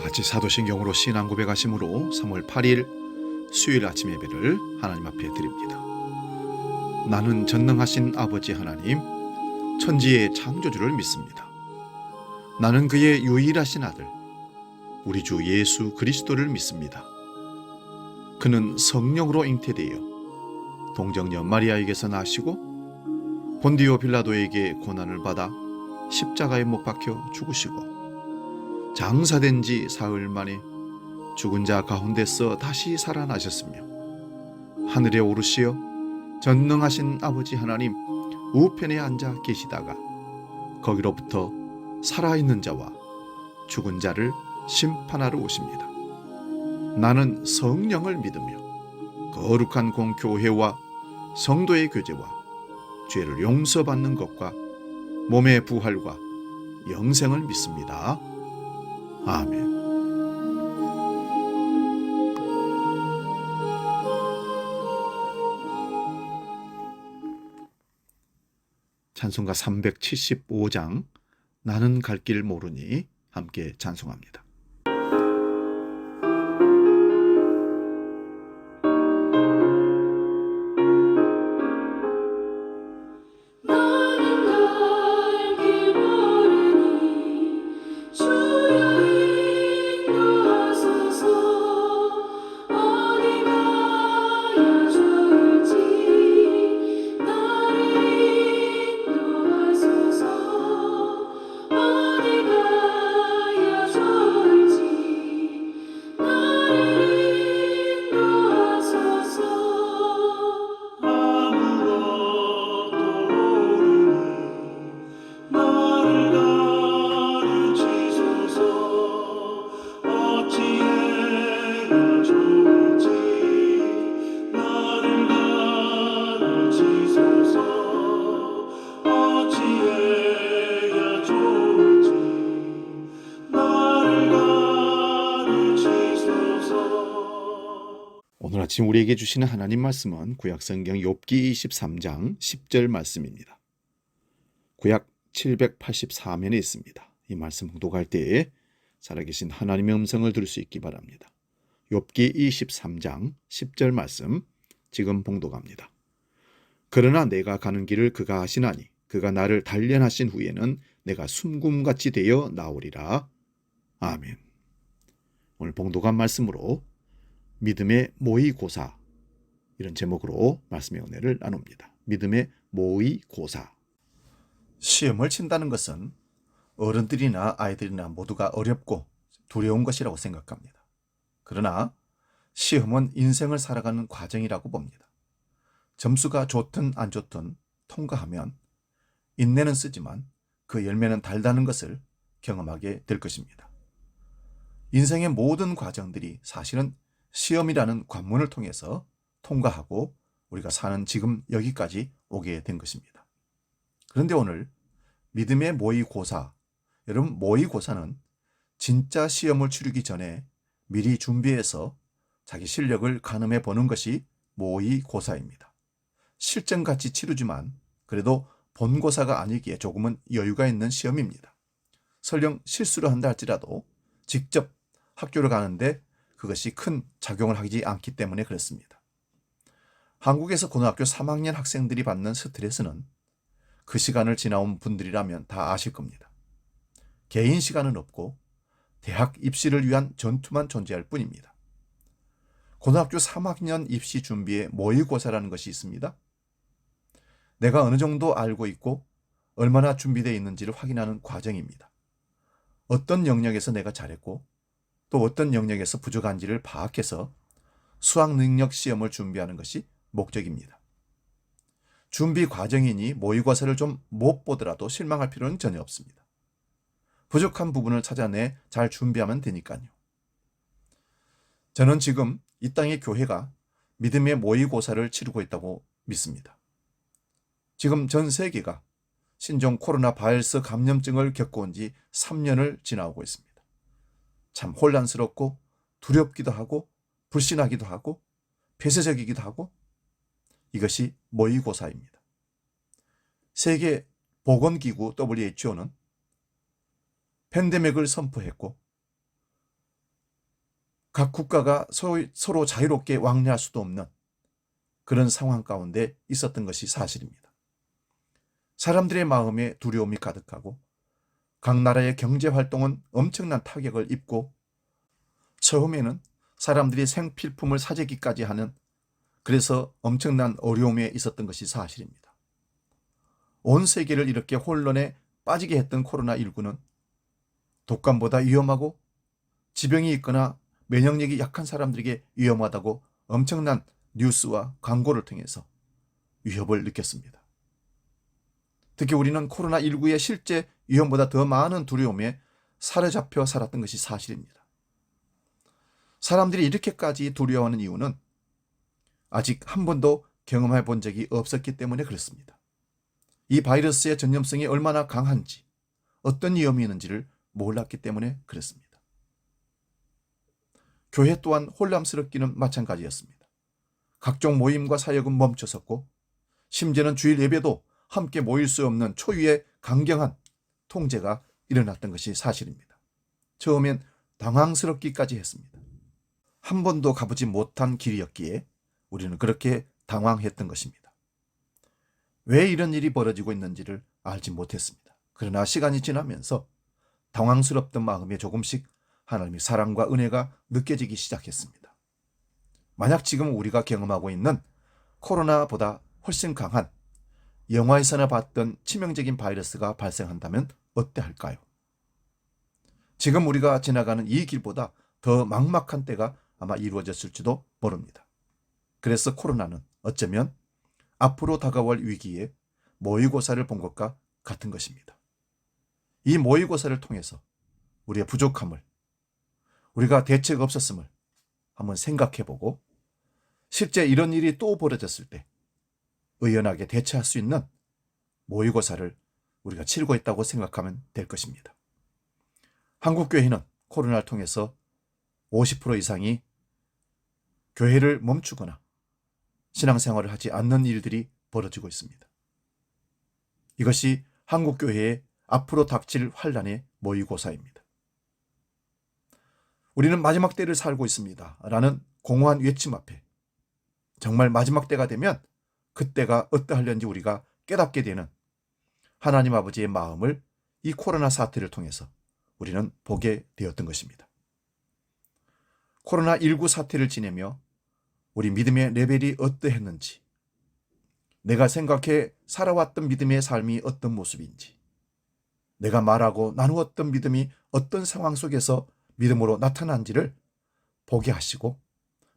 같이 사도신경으로 신앙 고백하심으로 3월 8일 수요일 아침 예배를 하나님 앞에 드립니다. 나는 전능하신 아버지 하나님, 천지의 창조주를 믿습니다. 나는 그의 유일하신 아들, 우리 주 예수 그리스도를 믿습니다. 그는 성령으로 잉태되어 동정녀 마리아에게서 나시고 본디오 빌라도에게 고난을 받아 십자가에 못 박혀 죽으시고 장사된 지 사흘 만에 죽은 자 가운데서 다시 살아나셨으며 하늘에 오르시어 전능하신 아버지 하나님 우편에 앉아 계시다가 거기로부터 살아있는 자와 죽은 자를 심판하러 오십니다. 나는 성령을 믿으며 거룩한 공교회와 성도의 교제와 죄를 용서받는 것과 몸의 부활과 영생을 믿습니다. 아멘. 찬송가 375장 나는 갈 길 모르니 함께 찬송합니다. 오늘 아침 우리에게 주시는 하나님 말씀은 구약성경 욥기 23장 10절 말씀입니다. 구약 784면에 있습니다. 이 말씀 봉독할 때에 살아계신 하나님의 음성을 들을 수 있기 바랍니다. 욥기 23장 10절 말씀 지금 봉독합니다. 그러나 내가 가는 길을 그가 하시나니 그가 나를 단련하신 후에는 내가 숨굼같이 되어 나오리라. 아멘. 오늘 봉독한 말씀으로 믿음의 모의고사, 이런 제목으로 말씀의 은혜를 나눕니다. 믿음의 모의고사. 시험을 친다는 것은 어른들이나 아이들이나 모두가 어렵고 두려운 것이라고 생각합니다. 그러나 시험은 인생을 살아가는 과정이라고 봅니다. 점수가 좋든 안 좋든 통과하면 인내는 쓰지만 그 열매는 달다는 것을 경험하게 될 것입니다. 인생의 모든 과정들이 사실은 시험이라는 관문을 통해서 통과하고 우리가 사는 지금 여기까지 오게 된 것입니다. 그런데 오늘 믿음의 모의고사, 여러분 모의고사는 진짜 시험을 치르기 전에 미리 준비해서 자기 실력을 가늠해 보는 것이 모의고사입니다. 실전같이 치르지만 그래도 본고사가 아니기에 조금은 여유가 있는 시험입니다. 설령 실수를 한다 할지라도 직접 학교를 가는데 그것이 큰 작용을 하지 않기 때문에 그렇습니다. 한국에서 고등학교 3학년 학생들이 받는 스트레스는 그 시간을 지나온 분들이라면 다 아실 겁니다. 개인 시간은 없고 대학 입시를 위한 전투만 존재할 뿐입니다. 고등학교 3학년 입시 준비에 모의고사라는 것이 있습니다. 내가 어느 정도 알고 있고 얼마나 준비되어 있는지를 확인하는 과정입니다. 어떤 영역에서 내가 잘했고 또 어떤 영역에서 부족한지를 파악해서 수학 능력 시험을 준비하는 것이 목적입니다. 준비 과정이니 모의고사를 좀 못 보더라도 실망할 필요는 전혀 없습니다. 부족한 부분을 찾아내 잘 준비하면 되니까요. 저는 지금 이 땅의 교회가 믿음의 모의고사를 치르고 있다고 믿습니다. 지금 전 세계가 신종 코로나 바이러스 감염증을 겪어온 지 3년을 지나고 있습니다. 참 혼란스럽고 두렵기도 하고 불신하기도 하고 폐쇄적이기도 하고 이것이 모의고사입니다. 세계보건기구 WHO는 팬데믹을 선포했고 각 국가가 서로 자유롭게 왕래할 수도 없는 그런 상황 가운데 있었던 것이 사실입니다. 사람들의 마음에 두려움이 가득하고 각 나라의 경제 활동은 엄청난 타격을 입고 처음에는 사람들이 생필품을 사재기까지 하는, 그래서 엄청난 어려움에 있었던 것이 사실입니다. 온 세계를 이렇게 혼란에 빠지게 했던 코로나19는 독감보다 위험하고 지병이 있거나 면역력이 약한 사람들에게 위험하다고 엄청난 뉴스와 광고를 통해서 위협을 느꼈습니다. 특히 우리는 코로나19의 실제 위험보다 더 많은 두려움에 사로잡혀 살았던 것이 사실입니다. 사람들이 이렇게까지 두려워하는 이유는 아직 한 번도 경험해 본 적이 없었기 때문에 그렇습니다. 이 바이러스의 전염성이 얼마나 강한지, 어떤 위험이 있는지를 몰랐기 때문에 그렇습니다. 교회 또한 혼란스럽기는 마찬가지였습니다. 각종 모임과 사역은 멈춰섰고 심지어는 주일 예배도 함께 모일 수 없는 초유의 강경한 통제가 일어났던 것이 사실입니다. 처음엔 당황스럽기까지 했습니다. 한 번도 가보지 못한 길이었기에 우리는 그렇게 당황했던 것입니다. 왜 이런 일이 벌어지고 있는지를 알지 못했습니다. 그러나 시간이 지나면서 당황스럽던 마음에 조금씩 하나님의 사랑과 은혜가 느껴지기 시작했습니다. 만약 지금 우리가 경험하고 있는 코로나보다 훨씬 강한 영화에서나 봤던 치명적인 바이러스가 발생한다면 어때할까요? 지금 우리가 지나가는 이 길보다 더 막막한 때가 아마 이루어졌을지도 모릅니다. 그래서 코로나는 어쩌면 앞으로 다가올 위기에 모의고사를 본 것과 같은 것입니다. 이 모의고사를 통해서 우리의 부족함을, 우리가 대책 없었음을 한번 생각해보고 실제 이런 일이 또 벌어졌을 때 의연하게 대처할 수 있는 모의고사를 우리가 치르고 있다고 생각하면 될 것입니다. 한국교회는 코로나를 통해서 50% 이상이 교회를 멈추거나 신앙생활을 하지 않는 일들이 벌어지고 있습니다. 이것이 한국교회의 앞으로 닥칠 환란의 모의고사입니다. 우리는 마지막 때를 살고 있습니다 라는 공허한 외침 앞에 정말 마지막 때가 되면 그때가 어떠하려는지 우리가 깨닫게 되는 하나님 아버지의 마음을 이 코로나 사태를 통해서 우리는 보게 되었던 것입니다. 코로나19 사태를 지내며 우리 믿음의 레벨이 어떠했는지, 내가 생각해 살아왔던 믿음의 삶이 어떤 모습인지, 내가 말하고 나누었던 믿음이 어떤 상황 속에서 믿음으로 나타난지를 보게 하시고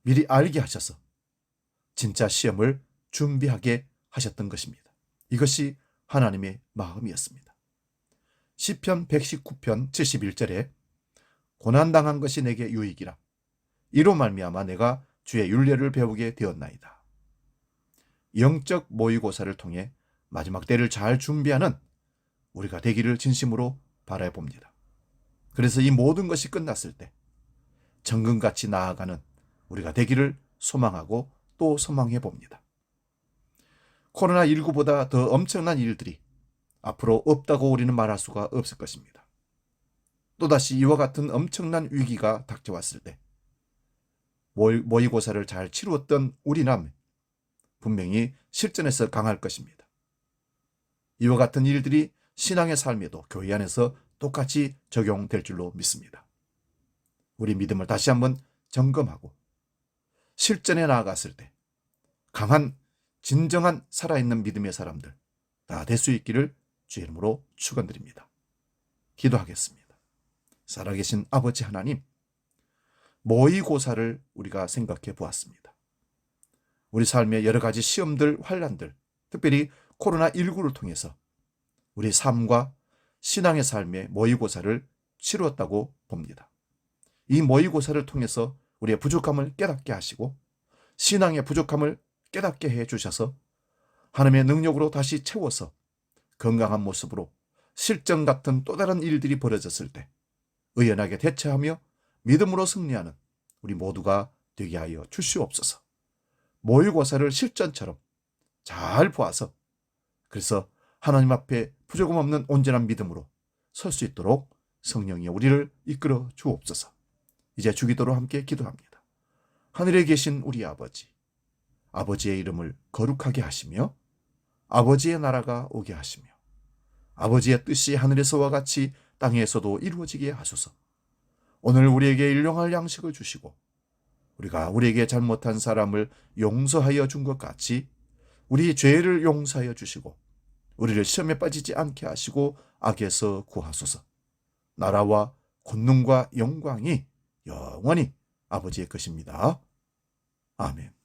미리 알게 하셔서 진짜 시험을 준비하게 하셨던 것입니다. 이것이 하나님의 마음이었습니다. 시편 119편 71절에 고난당한 것이 내게 유익이라 이로 말미암아 내가 주의 율례를 배우게 되었나이다. 영적 모의고사를 통해 마지막 때를 잘 준비하는 우리가 되기를 진심으로 바라봅니다. 그래서 이 모든 것이 끝났을 때 정금같이 나아가는 우리가 되기를 소망하고 또 소망해 봅니다. 코로나19보다 더 엄청난 일들이 앞으로 없다고 우리는 말할 수가 없을 것입니다. 또다시 이와 같은 엄청난 위기가 닥쳐왔을 때 모의고사를 잘 치루었던 우리는 분명히 실전에서 강할 것입니다. 이와 같은 일들이 신앙의 삶에도 교회 안에서 똑같이 적용될 줄로 믿습니다. 우리 믿음을 다시 한번 점검하고 실전에 나아갔을 때 강한 진정한 살아있는 믿음의 사람들 다 될 수 있기를 주의 이름으로 축원드립니다. 기도하겠습니다. 살아계신 아버지 하나님, 모의고사를 우리가 생각해 보았습니다. 우리 삶의 여러 가지 시험들, 환난들, 특별히 코로나19를 통해서 우리 삶과 신앙의 삶의 모의고사를 치루었다고 봅니다. 이 모의고사를 통해서 우리의 부족함을 깨닫게 하시고 신앙의 부족함을 깨닫게 해 주셔서 하나님의 능력으로 다시 채워서 건강한 모습으로 실전 같은 또 다른 일들이 벌어졌을 때 의연하게 대처하며 믿음으로 승리하는 우리 모두가 되게 하여 주시옵소서. 모의고사를 실전처럼 잘 보아서 그래서 하나님 앞에 부족함 없는 온전한 믿음으로 설 수 있도록 성령이 우리를 이끌어 주옵소서. 이제 주기도로 함께 기도합니다. 하늘에 계신 우리 아버지, 아버지의 이름을 거룩하게 하시며 아버지의 나라가 오게 하시며 아버지의 뜻이 하늘에서와 같이 땅에서도 이루어지게 하소서. 오늘 우리에게 일용할 양식을 주시고 우리가 우리에게 잘못한 사람을 용서하여 준 것 같이 우리 죄를 용서하여 주시고 우리를 시험에 빠지지 않게 하시고 악에서 구하소서. 나라와 권능과 영광이 영원히 아버지의 것입니다. 아멘.